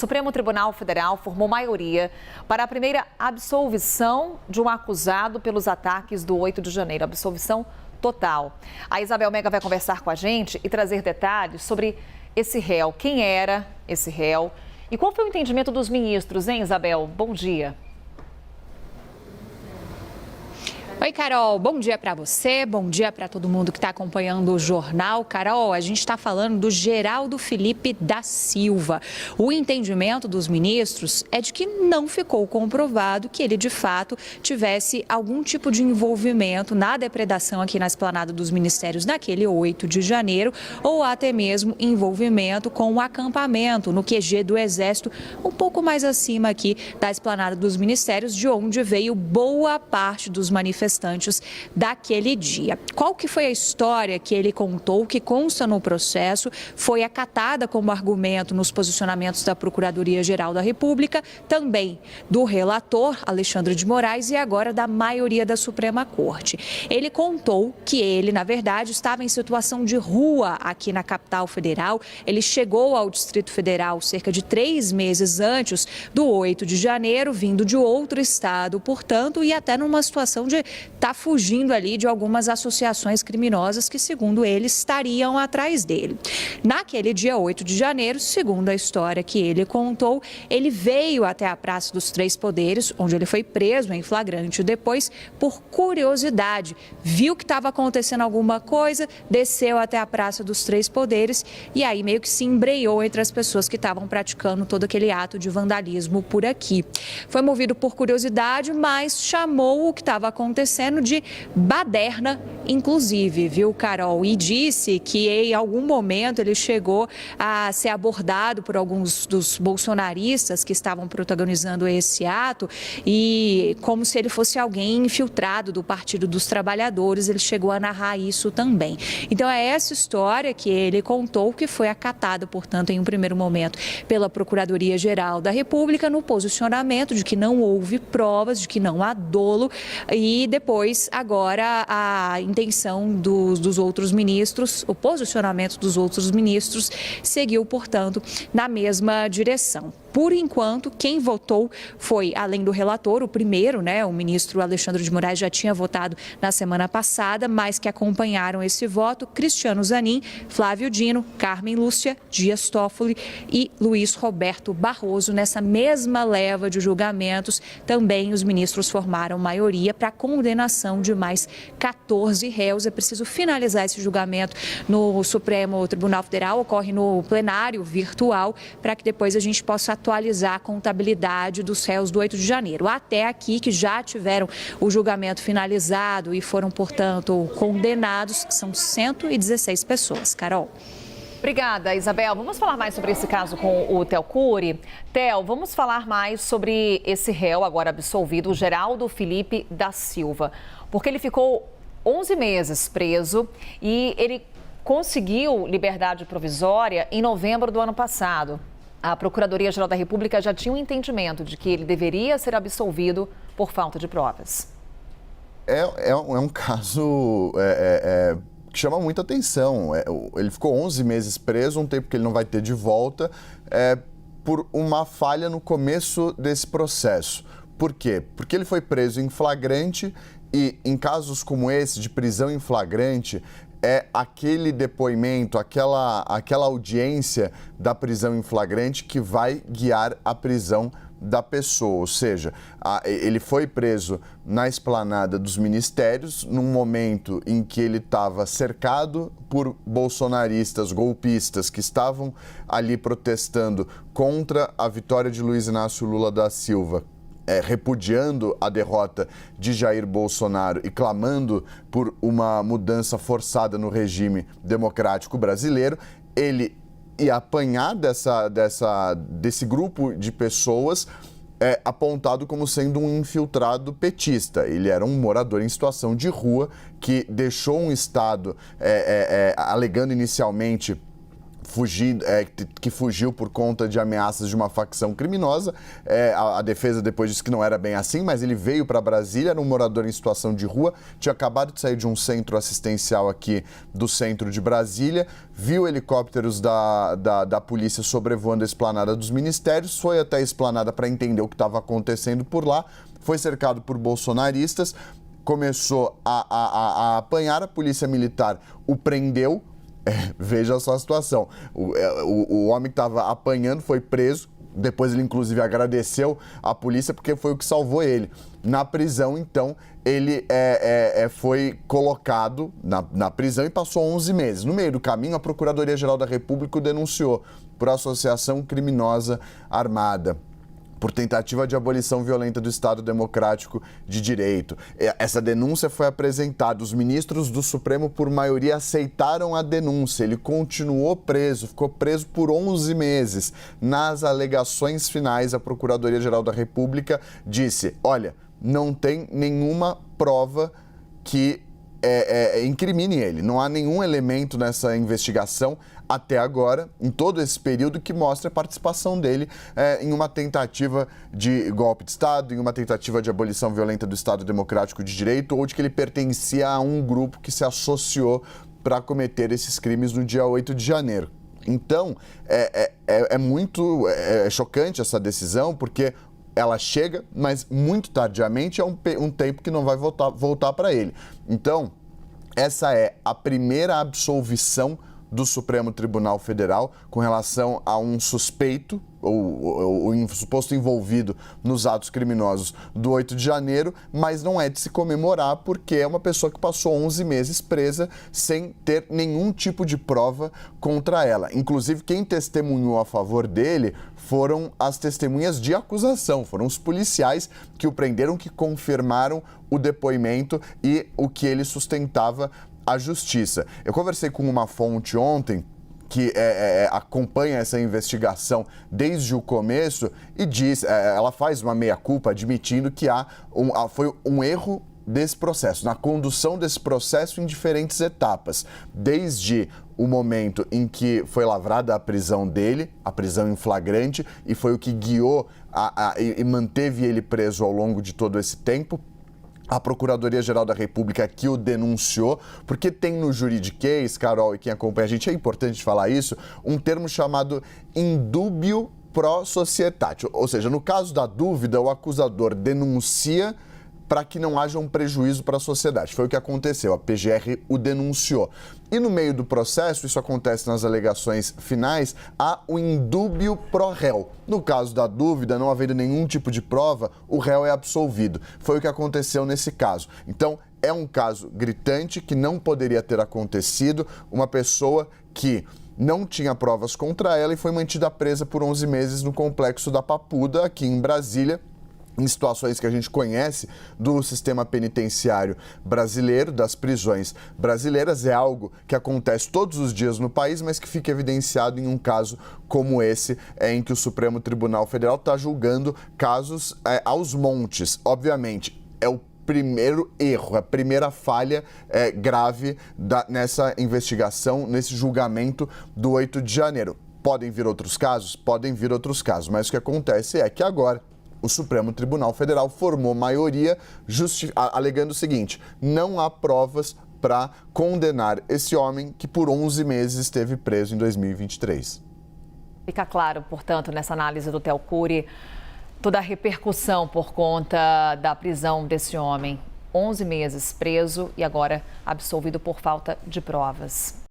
O Supremo Tribunal Federal formou maioria para a primeira absolvição de um acusado pelos ataques do 8 de janeiro, absolvição total. A Isabel Mega vai conversar com a gente e trazer detalhes sobre esse réu, quem era esse réu e qual foi o entendimento dos ministros, hein, Isabel? Bom dia. Oi, Carol, bom dia para você, bom dia para todo mundo que está acompanhando o jornal. Carol, a gente está falando do Geraldo Felipe da Silva. O entendimento dos ministros é de que não ficou comprovado que ele, de fato, tivesse algum tipo de envolvimento na depredação aqui na Esplanada dos Ministérios naquele 8 de janeiro ou até mesmo envolvimento com o acampamento no QG do Exército, um pouco mais acima aqui da Esplanada dos Ministérios, de onde veio boa parte dos manifestantes daquele dia. Qual que foi a história que ele contou, que consta no processo, foi acatada como argumento nos posicionamentos da Procuradoria-Geral da República, também do relator Alexandre de Moraes e agora da maioria da Suprema Corte. Ele contou que ele, na verdade, estava em situação de rua aqui na capital federal. Ele chegou ao Distrito Federal cerca de 3 meses antes do 8 de janeiro, vindo de outro estado, portanto, e até numa situação de está fugindo ali de algumas associações criminosas que, segundo ele, estariam atrás dele. Naquele dia 8 de janeiro, segundo a história que ele contou, ele veio até a Praça dos Três Poderes, onde ele foi preso em flagrante depois, por curiosidade. Viu que estava acontecendo alguma coisa, desceu até a Praça dos Três Poderes e aí meio que se embreiou entre as pessoas que estavam praticando todo aquele ato de vandalismo por aqui. Foi movido por curiosidade, mas chamou o que estava acontecendo de baderna, inclusive, viu, Carol? E disse que em algum momento ele chegou a ser abordado por alguns dos bolsonaristas que estavam protagonizando esse ato e como se ele fosse alguém infiltrado do Partido dos Trabalhadores, ele chegou a narrar isso também. Então é essa história que ele contou que foi acatada, portanto, em um primeiro momento pela Procuradoria-Geral da República no posicionamento de que não houve provas, de que não há dolo e depois, agora, a intenção dos outros ministros, o posicionamento dos outros ministros seguiu, portanto, na mesma direção. Por enquanto, quem votou foi, além do relator, o primeiro, o ministro Alexandre de Moraes já tinha votado na semana passada, mas que acompanharam esse voto, Cristiano Zanin, Flávio Dino, Carmen Lúcia, Dias Toffoli e Luiz Roberto Barroso. Nessa mesma leva de julgamentos, também os ministros formaram maioria para a condenação de mais 14 réus. É preciso finalizar esse julgamento no Supremo Tribunal Federal, ocorre no plenário virtual, para que depois a gente possa atualizar a contabilidade dos réus do 8 de janeiro. Até aqui, que já tiveram o julgamento finalizado e foram, portanto, condenados, são 116 pessoas. Carol. Obrigada, Isabel. Vamos falar mais sobre esse caso com o Theo Cury. Theo, vamos falar mais sobre esse réu agora absolvido, o Geraldo Felipe da Silva, porque ele ficou 11 meses preso e ele conseguiu liberdade provisória em novembro do ano passado. A Procuradoria-Geral da República já tinha um entendimento de que ele deveria ser absolvido por falta de provas. É um caso que chama muita atenção. Ele ficou 11 meses preso, um tempo que ele não vai ter de volta, por uma falha no começo desse processo. Por quê? Porque ele foi preso em flagrante e, em casos como esse, de prisão em flagrante, é aquele depoimento, aquela audiência da prisão em flagrante que vai guiar a prisão da pessoa. Ou seja, ele foi preso na Esplanada dos Ministérios, num momento em que ele estava cercado por bolsonaristas, golpistas, que estavam ali protestando contra a vitória de Luiz Inácio Lula da Silva, repudiando a derrota de Jair Bolsonaro e clamando por uma mudança forçada no regime democrático brasileiro. Ele ia apanhar desse grupo de pessoas apontado como sendo um infiltrado petista. Ele era um morador em situação de rua que deixou um Estado alegando inicialmente que fugiu por conta de ameaças de uma facção criminosa. A defesa depois disse que não era bem assim, mas ele veio para Brasília, era um morador em situação de rua, tinha acabado de sair de um centro assistencial aqui do centro de Brasília, viu helicópteros da polícia sobrevoando a esplanada dos ministérios, foi até a esplanada para entender o que estava acontecendo por lá, foi cercado por bolsonaristas, começou a apanhar, a polícia militar o prendeu. Veja só a situação. O homem que estava apanhando foi preso. Depois ele, inclusive, agradeceu à polícia porque foi o que salvou ele. Na prisão, então, ele foi colocado na prisão e passou 11 meses. No meio do caminho, a Procuradoria-Geral da República o denunciou por associação criminosa armada, por tentativa de abolição violenta do Estado Democrático de Direito. Essa denúncia foi apresentada. Os ministros do Supremo, por maioria, aceitaram a denúncia. Ele continuou preso, ficou preso por 11 meses. Nas alegações finais, a Procuradoria-Geral da República disse: olha, não tem nenhuma prova que incrimine ele. Não há nenhum elemento nessa investigação até agora, em todo esse período, que mostra a participação dele em uma tentativa de golpe de Estado, em uma tentativa de abolição violenta do Estado Democrático de Direito, ou de que ele pertencia a um grupo que se associou para cometer esses crimes no dia 8 de janeiro. Então, é muito chocante essa decisão, porque ela chega, mas muito tardiamente, é um tempo que não vai voltar para ele. Então, essa é a primeira absolvição do Supremo Tribunal Federal com relação a um suspeito ou suposto envolvido nos atos criminosos do 8 de janeiro, mas não é de se comemorar porque é uma pessoa que passou 11 meses presa sem ter nenhum tipo de prova contra ela. Inclusive, quem testemunhou a favor dele foram as testemunhas de acusação, foram os policiais que o prenderam, que confirmaram o depoimento e o que ele sustentava à justiça. Eu conversei com uma fonte ontem que acompanha essa investigação desde o começo e diz, ela faz uma meia-culpa admitindo que foi um erro desse processo, na condução desse processo em diferentes etapas, desde o momento em que foi lavrada a prisão dele, a prisão em flagrante, e foi o que guiou e manteve ele preso ao longo de todo esse tempo. A Procuradoria-Geral da República que o denunciou, porque tem no juridiquês, Carol, e quem acompanha a gente, é importante falar isso, um termo chamado indúbio pro societate. Ou seja, no caso da dúvida, o acusador denuncia para que não haja um prejuízo para a sociedade. Foi o que aconteceu, a PGR o denunciou. E no meio do processo, isso acontece nas alegações finais, há o indúbio pro réu. No caso da dúvida, não havendo nenhum tipo de prova, o réu é absolvido. Foi o que aconteceu nesse caso. Então, é um caso gritante que não poderia ter acontecido, uma pessoa que não tinha provas contra ela e foi mantida presa por 11 meses no complexo da Papuda, aqui em Brasília, em situações que a gente conhece do sistema penitenciário brasileiro, das prisões brasileiras. É algo que acontece todos os dias no país, mas que fica evidenciado em um caso como esse, em que o Supremo Tribunal Federal está julgando casos aos montes. Obviamente, é o primeiro erro, a primeira falha grave nessa investigação, nesse julgamento do 8 de janeiro. Podem vir outros casos? Podem vir outros casos, mas o que acontece é que agora o Supremo Tribunal Federal formou maioria alegando o seguinte: não há provas para condenar esse homem que por 11 meses esteve preso em 2023. Fica claro, portanto, nessa análise do Theo Cury, toda a repercussão por conta da prisão desse homem. 11 meses preso e agora absolvido por falta de provas.